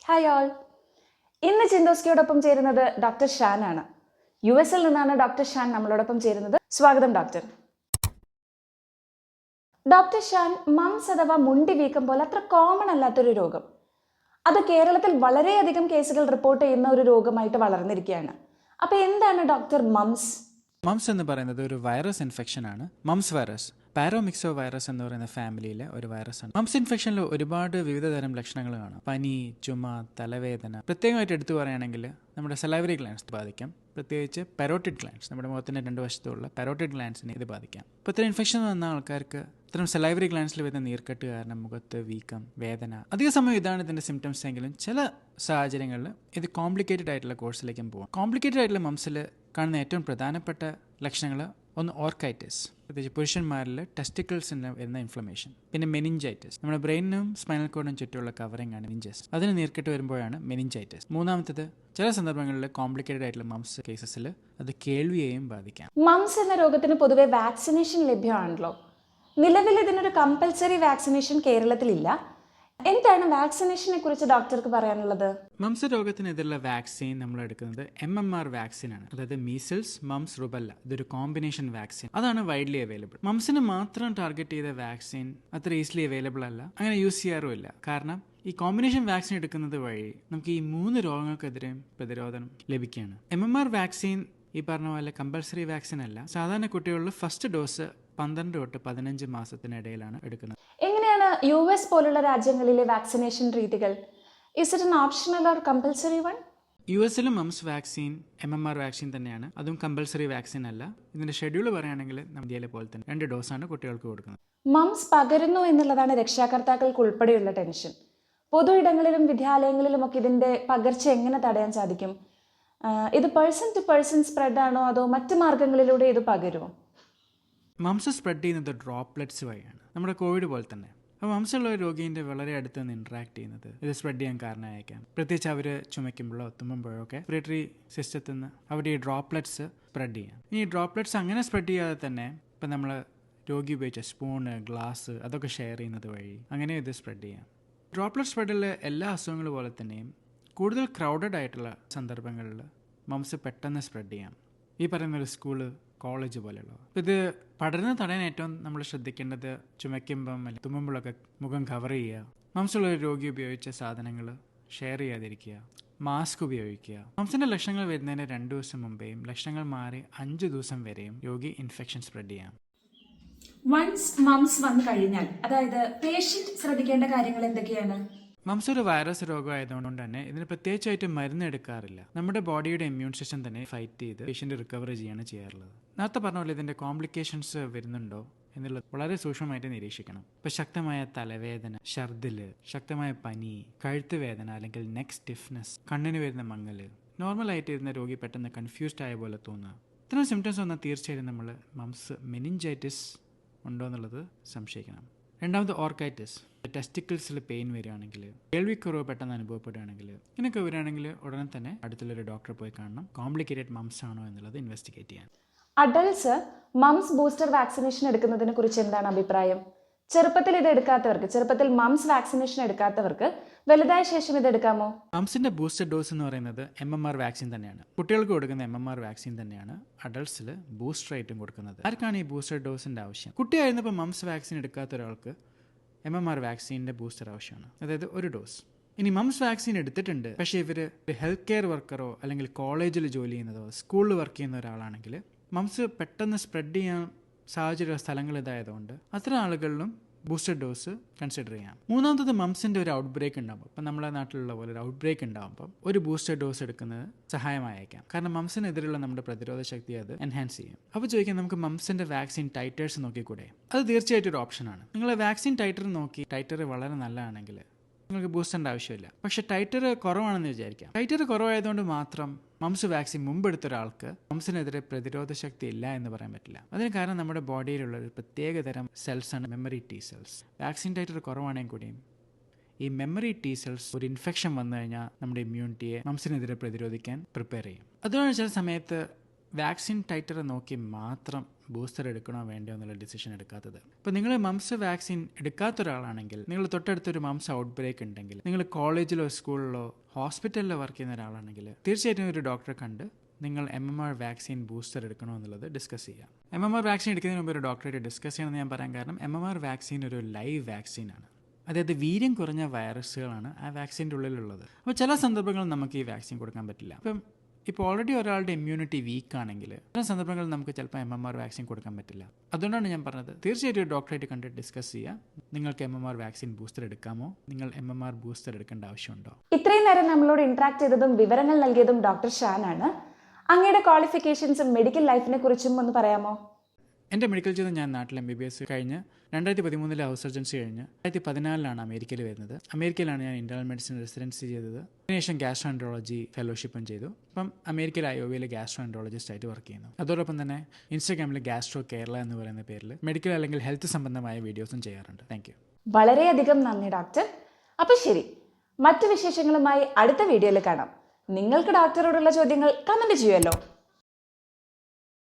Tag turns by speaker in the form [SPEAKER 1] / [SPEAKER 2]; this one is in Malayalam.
[SPEAKER 1] Hi all. ഇന്ന് ചിന്തോസ്കിയോടൊപ്പം ചേരുന്നത് ഡോക്ടർ ഷാൻ ആണ്. US-ൽ നിന്നാണ് ഡോക്ടർ ഷാൻ നമ്മളോടൊപ്പം ചേരുന്നത്. സ്വാഗതം ഡോക്ടർ. ഡോക്ടർ ഷാൻ, മംസ് അഥവാ മുണ്ടി വീക്കം പോലെ അത്ര കോമൺ അല്ലാത്തൊരു രോഗം. അത് കേരളത്തിൽ വളരെയധികം കേസുകൾ റിപ്പോർട്ട് ചെയ്യുന്ന ഒരു രോഗമായിട്ട് വളർന്നിരിക്കുകയാണ്. അപ്പൊ എന്താണ് ഡോക്ടർ മംസ്?
[SPEAKER 2] മംസ് എന്ന് പറയുന്നത് ഒരു വൈറസ് ഇൻഫെക്ഷൻ ആണ്. മംസ് വൈറസ് പാരോമിക്സോ വൈറസ് എന്ന് പറയുന്ന ഫാമിലിയിലെ ഒരു വൈറസ് ആണ്. മംസ് ഇൻഫെക്ഷനിൽ ഒരുപാട് വിവിധ തരം ലക്ഷണങ്ങൾ കാണാം. പനി, ചുമ, തലവേദന. പ്രത്യേകമായിട്ട് എടുത്തു പറയുകയാണെങ്കിൽ നമ്മുടെ സലൈവറി ഗ്ലാൻസ് ബാധിക്കാം. പ്രത്യേകിച്ച് പെരോട്ടിഡ് ഗ്ലാൻസ്, നമ്മുടെ മുഖത്തിന്റെ രണ്ട് വശത്തുള്ള പെരോട്ടിഡ് ഗ്ലാൻസിനെ ഇത് ബാധിക്കാം. ഇപ്പോൾ ഇത്തരം ഇൻഫെക്ഷൻ വന്ന ആൾക്കാർക്ക് ഇത്തരം സലൈവറി ഗ്ലാൻസിൽ വരുന്ന നീർക്കെട്ട് കാരണം മുഖത്ത് വീക്കം, വേദന, അധിക സമയം ഇതാണ് ഇതിന്റെ സിംറ്റംസ് എങ്കിലും ചില സാഹചര്യങ്ങളിൽ ഇത് കോംപ്ലിക്കേറ്റഡ് ആയിട്ടുള്ള കോഴ്സിലേക്കും പോകാം. കോംപ്ലിക്കേറ്റഡ് ആയിട്ടുള്ള മംസിൽ കാണുന്ന ഏറ്റവും പ്രധാനപ്പെട്ട ലക്ഷണങ്ങൾ ഒന്ന് ഓർക്കൈറ്റിസ്, പ്രത്യേകിച്ച് പുരുഷന്മാരിൽ ടെസ്റ്റിക്കിൾസിന് വരുന്ന ഇൻഫ്ലമേഷൻ. പിന്നെ മെനിഞ്ചൈറ്റിസ്, നമ്മുടെ ബ്രെയിനും സ്പൈനൽ കോഡിനും ചുറ്റുമുള്ള കവറിംഗ് ആണ് മെനിഞ്ചസ്. അതിന് നീർക്കെട്ട് വരുമ്പോഴാണ് മെനിഞ്ചൈറ്റിസ്. മൂന്നാമത്തേത് ചില സന്ദർഭങ്ങളിൽ കോംപ്ലിക്കേറ്റഡ് ആയിട്ടുള്ള മംസ് കേസസിൽ അത് കേൾവിയെയും ബാധിക്കാം.
[SPEAKER 1] മംസ് എന്ന രോഗത്തിന് പൊതുവെ വാക്സിനേഷൻ ലഭ്യമാണല്ലോ. നിലവിൽ ഇതിനൊരു കമ്പൽസറി വാക്സിനേഷൻ കേരളത്തിലില്ല. എന്താണ് വാക്സിനേഷനെ കുറിച്ച് ഡോക്ടർക്ക് പറയാനുള്ളത്?
[SPEAKER 2] മംസ് രോഗത്തിനെതിരെയുള്ള വാക്സിൻ നമ്മൾ എടുക്കുന്നത് MMR വാക്സിൻ ആണ്. അതായത് മീസിൽസ്, മംസ്, റുബല്ല. ഇതൊരു കോമ്പിനേഷൻ വാക്സിൻ. അതാണ് വൈഡ്ലി അവൈലബിൾ. മംസിന് മാത്രം ടാർഗറ്റ് ചെയ്ത വാക്സിൻ അത്ര ഈസിലി അവൈലബിൾ അല്ല, അങ്ങനെ യൂസ് ചെയ്യാറുമില്ല. കാരണം ഈ കോമ്പിനേഷൻ വാക്സിൻ എടുക്കുന്നത് വഴി നമുക്ക് ഈ 3 രോഗങ്ങൾക്കെതിരെ പ്രതിരോധം ലഭിക്കുകയാണ്. MMR വാക്സിൻ ഈ പറഞ്ഞ പോലെ കമ്പൽസറി വാക്സിൻ അല്ല. സാധാരണ കുട്ടികളിൽ ഫസ്റ്റ് ഡോസ് 12 തൊട്ട് 15 മാസത്തിനിടയിലാണ് എടുക്കുന്നത്.
[SPEAKER 1] എങ്ങനെയാണ് US പോലുള്ള രാജ്യങ്ങളിലെ വാക്സിനേഷൻ രീതികൾ? Is it an optional or compulsory one?
[SPEAKER 2] US-ലും മംസ് വാക്സിൻ MMR വാക്സിൻ തന്നെയാണ്. അതും കമ്പൽസറി വാക്സിൻ അല്ല. ഇതിന്റെ ഷെഡ്യൂൾ പറയുകയാണെങ്കിൽ ഇന്ത്യയിലെ പോലെ തന്നെ 2 ഡോസാണ് കുട്ടികൾക്ക് കൊടുക്കുന്നത്.
[SPEAKER 1] മംസ് പകരുന്നു എന്നുള്ളതാണ് രക്ഷാകർത്താക്കൾക്ക് ഉൾപ്പെടെയുള്ള ടെൻഷൻ. പൊതു ഇടങ്ങളിലും വിദ്യാലയങ്ങളിലും ഒക്കെ ഇതിന്റെ പകർച്ച എങ്ങനെ തടയാൻ സാധിക്കും? ഇത് പേഴ്സൺ ടു പേഴ്സൺ സ്പ്രെഡ് ആണോ അതോ മറ്റു മാർഗങ്ങളിലൂടെ ഇത് പകരുമോ?
[SPEAKER 2] മംസ് സ്പ്രെഡ് ചെയ്യുന്നത് ഡ്രോപ്ലെറ്റ്സ് വഴിയാണ്, നമ്മുടെ കോവിഡ് പോലെ തന്നെ. അപ്പോൾ മംസുള്ള ഒരു രോഗീൻ്റെ വളരെ അടുത്ത് നിന്ന് ഇൻട്രാക്ട് ചെയ്യുന്നത് ഇത് സ്പ്രെഡ് ചെയ്യാൻ കാരണമായേക്കാം. പ്രത്യേകിച്ച് അവർ ചുമയ്ക്കുമ്പോഴോ തുമ്മുമ്പോഴോ ഒക്കെ റെസ്പിറേറ്ററി സിസ്റ്റത്തിൽ നിന്ന് അവിടെ ഈ ഡ്രോപ്ലെറ്റ്സ് സ്പ്രെഡ് ചെയ്യാം. ഈ ഡ്രോപ്ലെറ്റ്സ് അങ്ങനെ സ്പ്രെഡ് ചെയ്യാതെ തന്നെ ഇപ്പം നമ്മൾ രോഗി ഉപയോഗിച്ച സ്പൂണ്, ഗ്ലാസ് അതൊക്കെ ഷെയർ ചെയ്യുന്നത് വഴി അങ്ങനെ ഇത് സ്പ്രെഡ് ചെയ്യാം. ഡ്രോപ്ലെറ്റ് സ്പ്രെഡിൽ എല്ലാ അസുഖങ്ങൾ പോലെ തന്നെയും കൂടുതൽ ക്രൗഡഡ് ആയിട്ടുള്ള സന്ദർഭങ്ങളിൽ മംസ് പെട്ടെന്ന് സ്പ്രെഡ് ചെയ്യാം. ഈ പറയുന്ന ഒരു സ്കൂള്, കോളേജ് പോലെയുള്ളവ. ഇത് പടർന്ന് തടയാൻ ഏറ്റവും നമ്മൾ ശ്രദ്ധിക്കേണ്ടത് ചുമയ്ക്കുമ്പം അല്ലെങ്കിൽ തുമ്മുമ്പോഴൊക്കെ മുഖം കവർ ചെയ്യുക, മംസുള്ള ഒരു രോഗി ഉപയോഗിച്ച സാധനങ്ങൾ ഷെയർ ചെയ്യാതിരിക്കുക, മാസ്ക് ഉപയോഗിക്കുക. മംസിൻ്റെ ലക്ഷണങ്ങൾ വരുന്നതിന് 2 ദിവസം മുമ്പേയും ലക്ഷണങ്ങൾ മാറി 5 ദിവസം വരെയും രോഗി ഇൻഫെക്ഷൻ സ്പ്രെഡ് ചെയ്യാം.
[SPEAKER 1] വൺസ് മംസ് വന്നു കഴിഞ്ഞാൽ അതായത് പേഷ്യന്റ് ശ്രദ്ധിക്കേണ്ട കാര്യങ്ങൾ എന്തൊക്കെയാണ്?
[SPEAKER 2] മംസ് ഒരു വൈറസ് രോഗമായതുകൊണ്ട് തന്നെ ഇതിന് പ്രത്യേകിച്ചായിട്ട് മരുന്ന് എടുക്കാറില്ല. നമ്മുടെ ബോഡിയുടെ ഇമ്മ്യൂൺ സിസ്റ്റം തന്നെ ഫൈറ്റ് ചെയ്ത് പേഷ്യന്റ് റിക്കവർ ചെയ്യാണ് ചെയ്യാറുള്ളത്. നേരത്തെ പറഞ്ഞ പോലെ ഇതിന്റെ കോംപ്ലിക്കേഷൻസ് വരുന്നുണ്ടോ എന്നുള്ളത് വളരെ സൂക്ഷ്മമായിട്ട് നിരീക്ഷിക്കണം. ഇപ്പൊ ശക്തമായ തലവേദന, ഛർദില്, ശക്തമായ പനി, കഴുത്ത് വേദന അല്ലെങ്കിൽ നെക്ക് സ്റ്റിഫ്നെസ്, കണ്ണിന് വരുന്ന മങ്ങല്, നോർമലായിട്ട് ഇരുന്ന രോഗി പെട്ടെന്ന് കൺഫ്യൂസ്ഡ് ആയ പോലെ തോന്നുക, ഇത്തരം സിംറ്റംസ് വന്നാൽ തീർച്ചയായും നമ്മൾ മംസ് മെനിഞ്ചൈറ്റിസ് ഉണ്ടോ എന്നുള്ളത് സംശയിക്കണം. രണ്ടാമത് ഓർക്കൈറ്റിസ്, ടെസ്റ്റിക്കിൾസിൽ പെയിൻ വരികയാണെങ്കിൽ, കേൾവിക്കുറവ് പെട്ടെന്ന് അനുഭവപ്പെടുകയാണെങ്കിൽ, ഇങ്ങനെയൊക്കെ വരികയാണെങ്കിൽ ഉടനെ തന്നെ അടുത്തുള്ളൊരു ഡോക്ടറെ പോയി കാണണം. കോംപ്ലിക്കേറ്റഡ് മംസ് ആണോ എന്നുള്ളത് ഇൻവെസ്റ്റിഗേറ്റ് ചെയ്യാൻ.
[SPEAKER 1] അഡൾട്ട്സ് മംസ് ബൂസ്റ്റർ വാക്സിനേഷൻ എടുക്കുന്നതിനെ കുറിച്ച് എന്താണ് അഭിപ്രായം? ചെറുപ്പത്തിൽ ഇത് എടുക്കാത്തവർക്ക്, ചെറുപ്പത്തിൽ മംസ് വാക്സിനേഷൻ എടുക്കാത്തവർക്ക് വലുതായ ശേഷം ഇത് എടുക്കാമോ?
[SPEAKER 2] മംസിന്റെ ബൂസ്റ്റർ ഡോസ് എന്ന് പറയുന്നത് MMR വാക്സിൻ തന്നെയാണ്. കുട്ടികൾക്ക് കൊടുക്കുന്ന MMR വാക്സിൻ തന്നെയാണ് അഡൾട്ട്സിൽ ബൂസ്റ്റർ ആയിട്ടും കൊടുക്കുന്നത്. ആർക്കാണ് ഈ ബൂസ്റ്റർ ഡോസിന്റെ ആവശ്യം? കുട്ടിയായിരുന്നപ്പോൾ മംസ് വാക്സിൻ എടുക്കാത്ത ഒരാൾക്ക് MMR വാക്സിൻ്റെ ബൂസ്റ്റർ ആവശ്യമാണ്, അതായത് 1 ഡോസ്. ഇനി മംസ് വാക്സിൻ എടുത്തിട്ടുണ്ട്, പക്ഷേ ഇവർ ഹെൽത്ത് കെയർ വർക്കറോ അല്ലെങ്കിൽ കോളേജിൽ ജോലി ചെയ്യുന്നതോ സ്കൂളിൽ വർക്ക് ചെയ്യുന്ന ഒരാളാണെങ്കിൽ മംസ് പെട്ടെന്ന് സ്പ്രെഡ് ചെയ്യാൻ സാഹചര്യമുള്ള സ്ഥലങ്ങൾ ഇതായതുകൊണ്ട് അത്തരം ആളുകളിലും ബൂസ്റ്റർ ഡോസ് കൺസിഡർ ചെയ്യാം. മൂന്നാമത്തത് മംസിൻ്റെ ഒരു ഔട്ട് ബ്രേക്ക് ഉണ്ടാകുമ്പോൾ, ഇപ്പം നമ്മളെ നാട്ടിലുള്ള പോലെ ഒരു ഔട്ട് ബ്രേക്ക് ഉണ്ടാകുമ്പോൾ ഒരു ബൂസ്റ്റർ ഡോസ് എടുക്കുന്നത് സഹായമായേക്കാം. കാരണം മംസിനെതിരെയുള്ള നമ്മുടെ പ്രതിരോധ ശക്തി അത് എൻഹാൻസ് ചെയ്യും. അപ്പോൾ ചോദിക്കാം, നമുക്ക് മംസിൻ്റെ വാക്സിൻ ടൈറ്റേഴ്സ് നോക്കിക്കൂടെ? അത് തീർച്ചയായിട്ടും ഒരു ഓപ്ഷനാണ്. നിങ്ങൾ വാക്സിൻ ടൈറ്റർ നോക്കി ടൈറ്റർ വളരെ നല്ലതാണെങ്കിൽ നിങ്ങൾക്ക് ബൂസ്റ്ററിൻ്റെ ആവശ്യമില്ല. പക്ഷേ ടൈറ്റർ കുറവാണെന്ന് വിചാരിക്കാം. ടൈറ്റർ കുറവായതുകൊണ്ട് മാത്രം മംസ് വാക്സിൻ മുമ്പെടുത്ത ഒരാൾക്ക് മംസിനെതിരെ പ്രതിരോധ ശക്തി ഇല്ല എന്ന് പറയാൻ പറ്റില്ല. അതിന് കാരണം നമ്മുടെ ബോഡിയിലുള്ള ഒരു പ്രത്യേക തരം സെൽസാണ് മെമ്മറി T സെൽസ്. വാക്സിൻ ടൈറ്റർ കുറവാണെങ്കിൽ കൂടിയും ഈ മെമ്മറി T സെൽസ് ഒരു ഇൻഫെക്ഷൻ വന്നു കഴിഞ്ഞാൽ നമ്മുടെ ഇമ്മ്യൂണിറ്റിയെ മംസിനെതിരെ പ്രതിരോധിക്കാൻ പ്രിപ്പയർ ചെയ്യും. അതുകൊണ്ട് ചില സമയത്ത് വാക്സിൻ ടൈറ്റർ നോക്കി മാത്രം ബൂസ്റ്റർ എടുക്കണോ വേണ്ടോ എന്നുള്ള ഡിസിഷൻ എടുക്കാത്തത്. അപ്പോൾ നിങ്ങൾ മംസ് വാക്സിൻ എടുക്കാത്ത ഒരാളാണെങ്കിൽ, നിങ്ങൾ തൊട്ടടുത്തൊരു മംസ് ഔട്ട് ബ്രേക്ക് ഉണ്ടെങ്കിൽ, നിങ്ങൾ കോളേജിലോ സ്കൂളിലോ ഹോസ്പിറ്റലിലോ വർക്ക് ചെയ്യുന്ന ഒരാളാണെങ്കിൽ തീർച്ചയായിട്ടും ഒരു ഡോക്ടറെ കണ്ട് നിങ്ങൾ MMR വാക്സിൻ ബൂസ്റ്റർ എടുക്കണോ എന്നുള്ളത് ഡിസ്കസ് ചെയ്യാം. MMR വാക്സിൻ എടുക്കുന്നതിന് മുമ്പ് ഒരു ഡോക്ടറായിട്ട് ഡിസ്കസ് ചെയ്യണമെന്ന് ഞാൻ പറയാൻ കാരണം MMR വാക്സിൻ ഒരു ലൈവ് വാക്സിനാണ്. അതായത് വീര്യം കുറഞ്ഞ വൈറസുകളാണ് ആ വാക്സിൻ്റെ ഉള്ളിലുള്ളത്. അപ്പോൾ ചില സന്ദർഭങ്ങളിൽ നമുക്ക് ഈ വാക്സിൻ കൊടുക്കാൻ പറ്റില്ല. ഇപ്പോൾ ഓൾറെഡി ഒരാളുടെ ഇമ്മ്യൂണിറ്റി വീക്ക് ആണെങ്കിൽ ചില സന്ദർഭങ്ങളിൽ നമുക്ക് ചിലപ്പോൾ MMR വാക്സിൻ കൊടുക്കാൻ പറ്റില്ല. അതുകൊണ്ടാണ് ഞാൻ പറഞ്ഞത് തീർച്ചയായിട്ടും ഒരു ഡോക്ടറായിട്ട് കണ്ടിട്ട് ഡിസ്കസ് ചെയ്യുക. നിങ്ങൾക്ക് MMR വാക്സിൻ ബൂസ്റ്റർ എടുക്കാമോ, നിങ്ങൾ MMR ബൂസ്റ്റർ എടുക്കേണ്ട ആവശ്യമുണ്ടോ?
[SPEAKER 1] ഇത്രയും നേരം നമ്മളോട് ഇന്ററാക്ട് ചെയ്തതും വിവരങ്ങൾ നൽകിയതും ഡോക്ടർ ഷാനാണ്. അങ്ങയുടെ ക്വാളിഫിക്കേഷൻസും മെഡിക്കൽ ലൈഫിനെ കുറിച്ചും ഒന്ന് പറയാമോ?
[SPEAKER 2] എൻ്റെ മെഡിക്കൽ ജീവിതം ഞാൻ നാട്ടിൽ MBBS കഴിഞ്ഞ് 2013 ഹൗസ് സർജൻസി കഴിഞ്ഞ് 2014 അമേരിക്കയിൽ വരുന്നത്. അമേരിക്കയിലാണ് ഞാൻ ഇന്റേണൽ മെഡിസിൻ റെസിഡൻസി ചെയ്തത്. അതിനുശേഷം ഗ്യാസ്ട്രോഎൻട്രോളജി ഫെലോഷിപ്പും ചെയ്തു. അപ്പം അമേരിക്കയിൽ IOVയിൽ ഗ്യാസ്ട്രോഎൻട്രോളജിസ്റ്റ് ആയിട്ട് വർക്ക് ചെയ്യുന്നു. അതോടൊപ്പം തന്നെ ഇൻസ്റ്റാഗ്രാമിൽ ഗ്യാസ്ട്രോ കേരള എന്ന് പറയുന്ന പേരിൽ മെഡിക്കൽ അല്ലെങ്കിൽ ഹെൽത്ത് സംബന്ധമായ വീഡിയോസും ചെയ്യാറുണ്ട്. Thank you.
[SPEAKER 1] വളരെയധികം നന്ദി ഡോക്ടർ. അപ്പോൾ ശരി, മറ്റു വിശേഷങ്ങളുമായി അടുത്ത വീഡിയോയിൽ കാണാം. നിങ്ങൾക്ക് ഡോക്ടറോടുള്ള ചോദ്യങ്ങൾ കമന്റ് ചെയ്യുമല്ലോ.